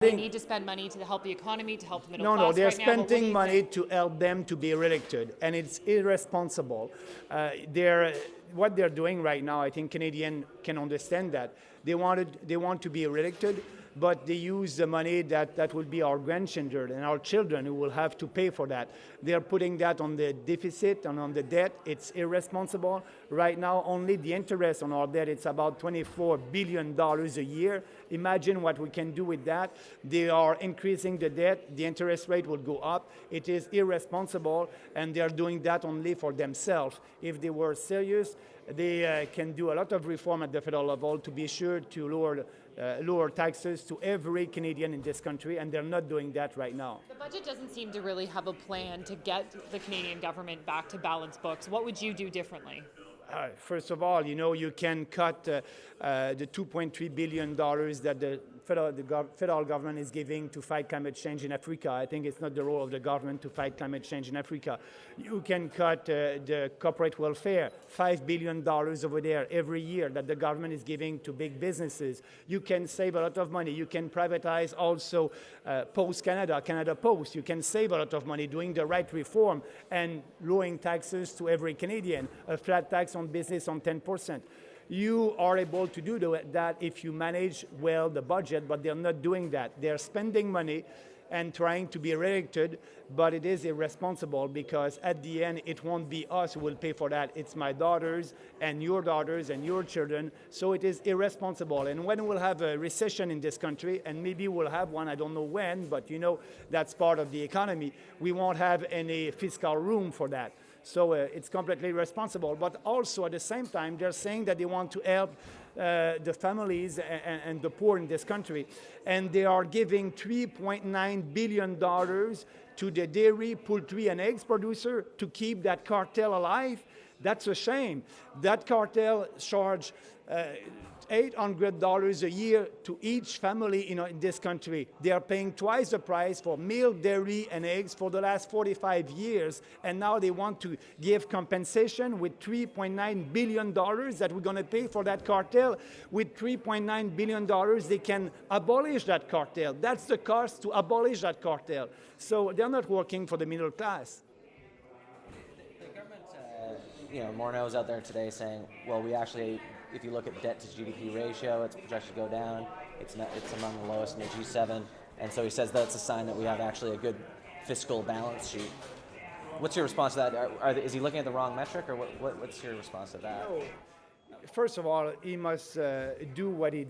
They need to spend money to help the economy, to help the middle class. No, they're right spending now, money to help them to be reelected, and it's irresponsible. What they're doing right now, I think Canadians can understand that. They want to be reelected, but they use the money that will be our grandchildren and our children who will have to pay for that. They're putting that on the deficit and on the debt. It's irresponsible. Right now, only the interest on our debt, it's about $24 billion a year. Imagine what we can do with that. They are increasing the debt. The interest rate will go up. It is irresponsible, and they're doing that only for themselves. If they were serious, they can do a lot of reform at the federal level to be sure to lower taxes to every Canadian in this country, and they're not doing that right now. The budget doesn't seem to really have a plan to get the Canadian government back to balanced books. What would you do differently? First of all, you can cut the $2.3 billion that the federal government is giving to fight climate change in Africa. I think it's not the role of the government to fight climate change in Africa. You can cut the corporate welfare, $5 billion over there every year that the government is giving to big businesses. You can save a lot of money. You can privatize also Post Canada, Canada Post. You can save a lot of money doing the right reform and lowering taxes to every Canadian, a flat tax on business on 10%. You are able to do that if you manage well the budget, but they're not doing that. They're spending money and trying to be reelected, but it is irresponsible because at the end, it won't be us who will pay for that. It's my daughters and your children, so it is irresponsible. And when we'll have a recession in this country, and maybe we'll have one, I don't know when, but that's part of the economy, we won't have any fiscal room for that. So it's completely irresponsible. But also at the same time, they're saying that they want to help the families and the poor in this country. And they are giving $3.9 billion to the dairy, poultry, and eggs producer to keep that cartel alive. That's a shame. That cartel charge $800 a year to each family in this country. They are paying twice the price for milk, dairy, and eggs for the last 45 years, and now they want to give compensation with $3.9 billion that we're going to pay for that cartel. With $3.9 billion, they can abolish that cartel. That's the cost to abolish that cartel. So they're not working for the middle class. The government, Morneau was out there today saying, well, we actually, if you look at debt to GDP ratio, it's projected to go down. It's among the lowest in the G7. And so he says that's a sign that we have actually a good fiscal balance sheet. What's your response to that? Is he looking at the wrong metric, or what's your response to that? No. First of all, he must do what he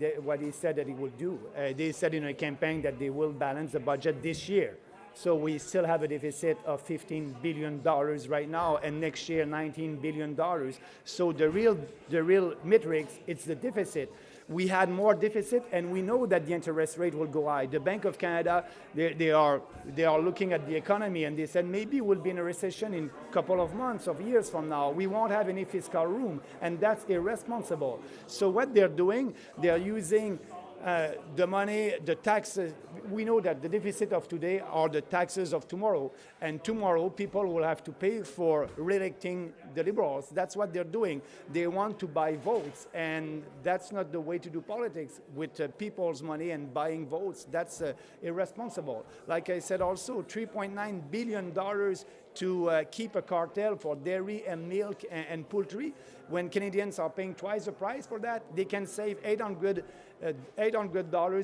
said that he would do. They said in a campaign that they will balance the budget this year. So we still have a deficit of $15 billion right now, and next year $19 billion. So the real metrics, it's the deficit. We had more deficit, and we know that the interest rate will go high. The Bank of Canada, they are looking at the economy, and they said maybe we'll be in a recession in a couple of months, of years from now. We won't have any fiscal room, and that's irresponsible. So what they're doing, they're using the money, the taxes. We know that the deficit of today are the taxes of tomorrow, and tomorrow people will have to pay for re-electing the Liberals. That's what they're doing. They want to buy votes, and that's not the way to do politics with people's money and buying votes. That's irresponsible. Like I said also, $3.9 billion to keep a cartel for dairy and milk and poultry. When Canadians are paying twice the price for that, they can save $800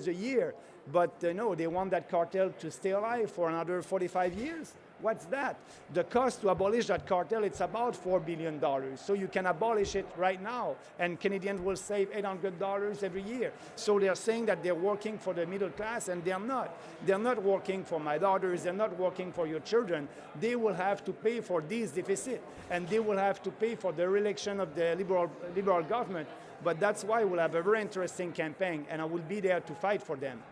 a year. But no, they want that cartel to stay alive for another 45 years. What's that? The cost to abolish that cartel, it's about $4 billion. So you can abolish it right now, and Canadians will save $800 every year. So they're saying that they're working for the middle class, and they're not. They're not working for my daughters. They're not working for your children. They will have to pay for these deficits, and they will have to pay for the re-election of the liberal government. But that's why we'll have a very interesting campaign, and I will be there to fight for them.